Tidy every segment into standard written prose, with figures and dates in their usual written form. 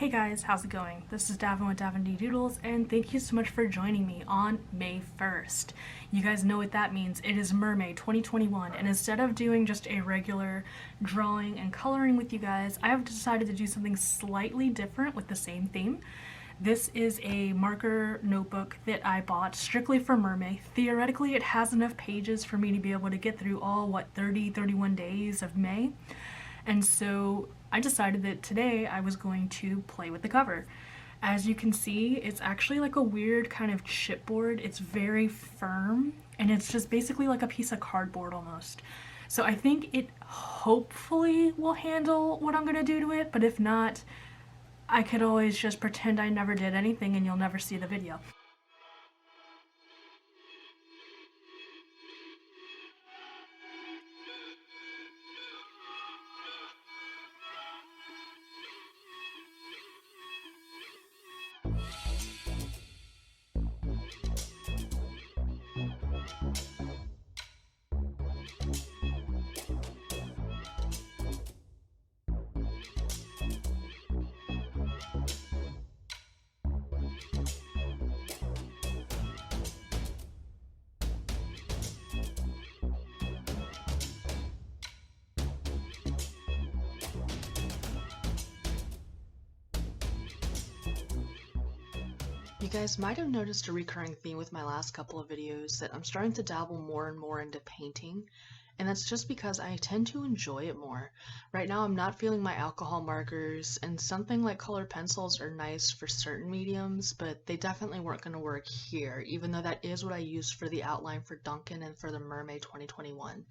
Hey guys, how's it going? This is Davin with davindeedoodles, and thank you so much for joining me on May 1st. You guys know what that means. It is Mermay 2021, and instead of doing just a regular drawing and coloring with you guys, I have decided to do something slightly different with the same theme. This is a marker notebook that I bought strictly for Mermay. Theoretically, it has enough pages for me to be able to get through all, 31 days of May. And so I decided that today I was going to play with the cover. As you can see, it's actually like a weird kind of chipboard. It's very firm, and it's just basically like a piece of cardboard almost. So I think it hopefully will handle what I'm gonna do to it, but if not, I could always just pretend I never did anything and you'll never see the video. You guys might have noticed a recurring theme with my last couple of videos that I'm starting to dabble more and more into painting, and that's just because I tend to enjoy it more. Right now I'm not feeling my alcohol markers, and something like colored pencils are nice for certain mediums, but they definitely weren't going to work here, even though that is what I used for the outline for Duncan and for the Mermay 2021.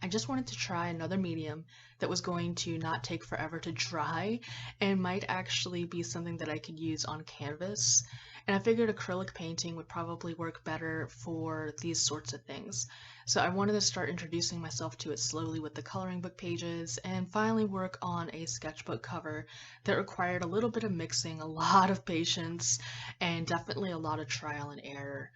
I just wanted to try another medium that was going to not take forever to dry and might actually be something that I could use on canvas. And I figured acrylic painting would probably work better for these sorts of things. So I wanted to start introducing myself to it slowly with the coloring book pages and finally work on a sketchbook cover that required a little bit of mixing, a lot of patience, and definitely a lot of trial and error.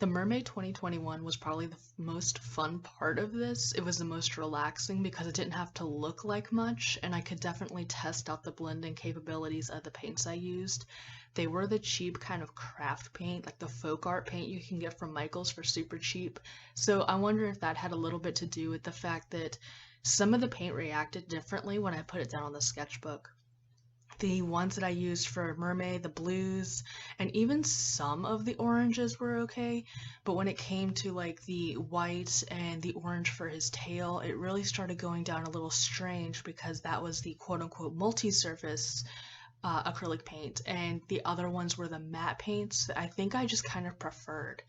The Mermaid 2021 was probably the most fun part of this. It was the most relaxing because it didn't have to look like much, and I could definitely test out the blending capabilities of the paints I used. They were the cheap kind of craft paint, like the folk art paint you can get from Michael's for super cheap. So I wonder if that had a little bit to do with the fact that some of the paint reacted differently when I put it down on the sketchbook. The ones that I used for Mermaid, the blues, and even some of the oranges were okay, but when it came to like the white and the orange for his tail, it really started going down a little strange because that was the quote-unquote multi-surface acrylic paint, and the other ones were the matte paints that I think I just kind of preferred.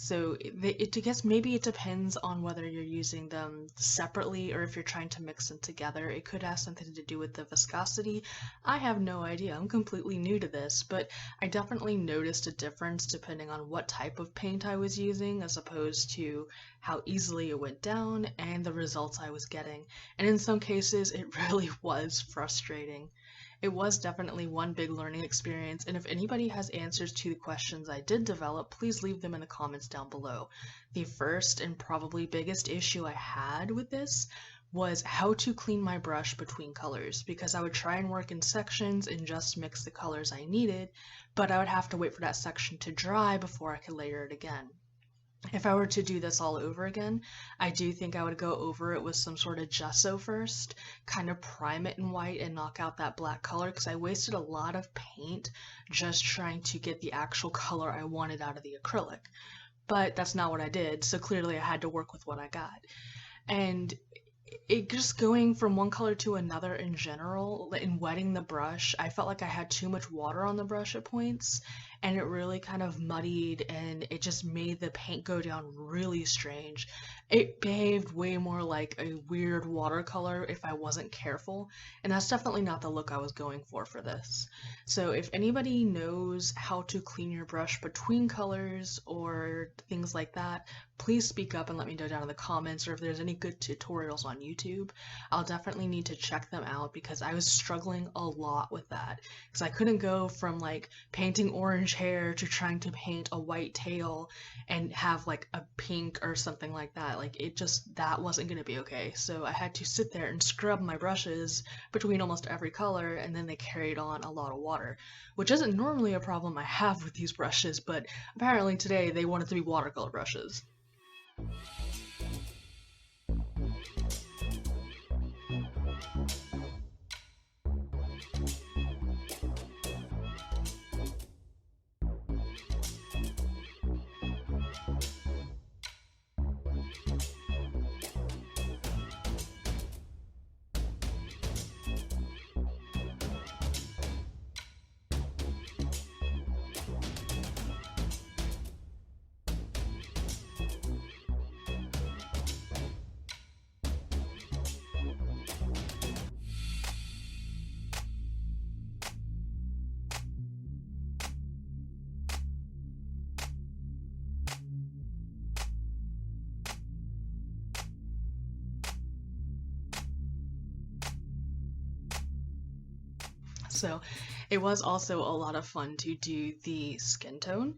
So I guess maybe it depends on whether you're using them separately or if you're trying to mix them together. It could have something to do with the viscosity. I have no idea. I'm completely new to this, but I definitely noticed a difference depending on what type of paint I was using as opposed to how easily it went down and the results I was getting. And in some cases, it really was frustrating. It was definitely one big learning experience, and if anybody has answers to the questions I did develop, please leave them in the comments down below. The first and probably biggest issue I had with this was how to clean my brush between colors, because I would try and work in sections and just mix the colors I needed, but I would have to wait for that section to dry before I could layer it again. If I were to do this all over again, I do think I would go over it with some sort of gesso first, kind of prime it in white and knock out that black color because I wasted a lot of paint just trying to get the actual color I wanted out of the acrylic. But that's not what I did, so clearly I had to work with what I got. And it just going from one color to another in general, in wetting the brush, I felt like I had too much water on the brush at points, and it really kind of muddied and it just made the paint go down really strange. It behaved way more like a weird watercolor if I wasn't careful, and that's definitely not the look I was going for this. So if anybody knows how to clean your brush between colors or things like that, please speak up and let me know down in the comments, or if there's any good tutorials on YouTube. I'll definitely need to check them out because I was struggling a lot with that because I couldn't go from like painting orange orange hair to trying to paint a white tail and have like a pink or something like that. Like it just, that wasn't going to be okay. So I had to sit there and scrub my brushes between almost every color, and then they carried on a lot of water, which isn't normally a problem I have with these brushes, but apparently today they wanted to be watercolor brushes. So it was also a lot of fun to do the skin tone.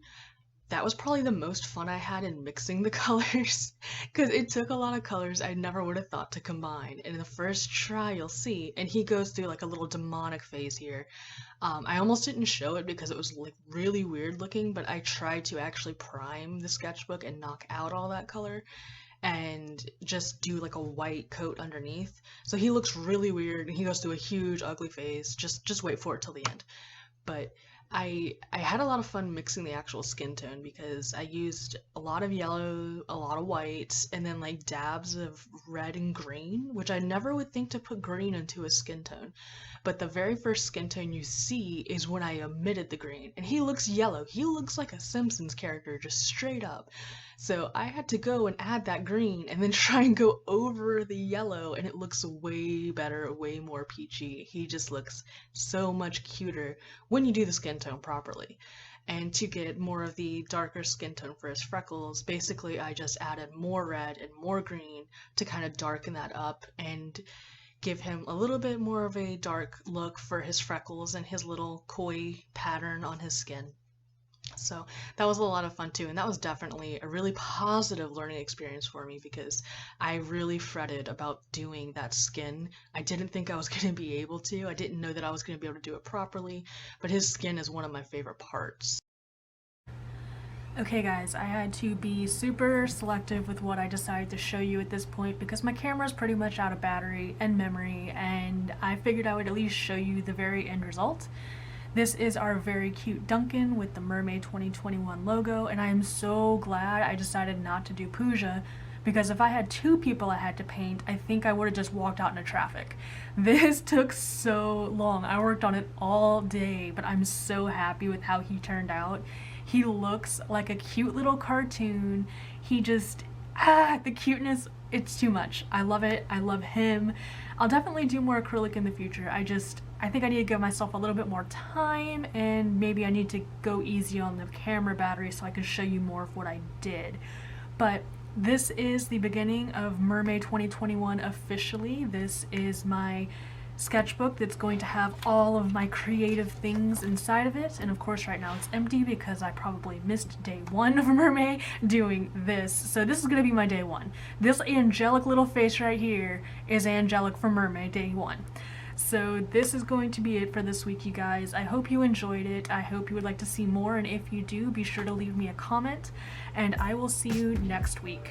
That was probably the most fun I had in mixing the colors because it took a lot of colors I never would have thought to combine. And in the first try, you'll see, and he goes through like a little demonic phase here. I almost didn't show it because it was like really weird looking, but I tried to actually prime the sketchbook and knock out all that color and just do like a white coat underneath. So he looks really weird and he goes through a huge ugly phase. Just wait for it till the end. But I had a lot of fun mixing the actual skin tone because I used a lot of yellow, a lot of white, and then like dabs of red and green, which I never would think to put green into a skin tone. But the very first skin tone you see is when I omitted the green, and he looks yellow. He looks like a Simpsons character, just straight up. So I had to go and add that green and then try and go over the yellow, and it looks way better, way more peachy. He just looks so much cuter when you do the skin tone properly. And to get more of the darker skin tone for his freckles, basically I just added more red and more green to kind of darken that up and give him a little bit more of a dark look for his freckles and his little koi pattern on his skin. So that was a lot of fun too, and that was definitely a really positive learning experience for me because I really fretted about doing that skin. I didn't think I was going to be able to. I didn't know that I was going to be able to do it properly, but his skin is one of my favorite parts. Okay guys, I had to be super selective with what I decided to show you at this point because my camera is pretty much out of battery and memory, and I figured I would at least show you the very end result. This is our very cute Duncan with the Mermay 2021 logo, and I am so glad I decided not to do Pooja because if I had two people I had to paint, I think I would have just walked out into traffic. This took so long. I worked on it all day, but I'm so happy with how he turned out. He looks like a cute little cartoon. He just, the cuteness, it's too much. I love it. I love him. I'll definitely do more acrylic in the future. I think I need to give myself a little bit more time, and maybe I need to go easy on the camera battery so I can show you more of what I did. But this is the beginning of Mermay 2021 officially. This is my sketchbook that's going to have all of my creative things inside of it, and of course right now it's empty because I probably missed day one of Mermay doing this. So this is going to be my day one. This angelic little face right here is angelic for Mermay day one. So this is going to be it for this week, you guys. I hope you enjoyed it. I hope you would like to see more, and if you do, be sure to leave me a comment, and I will see you next week.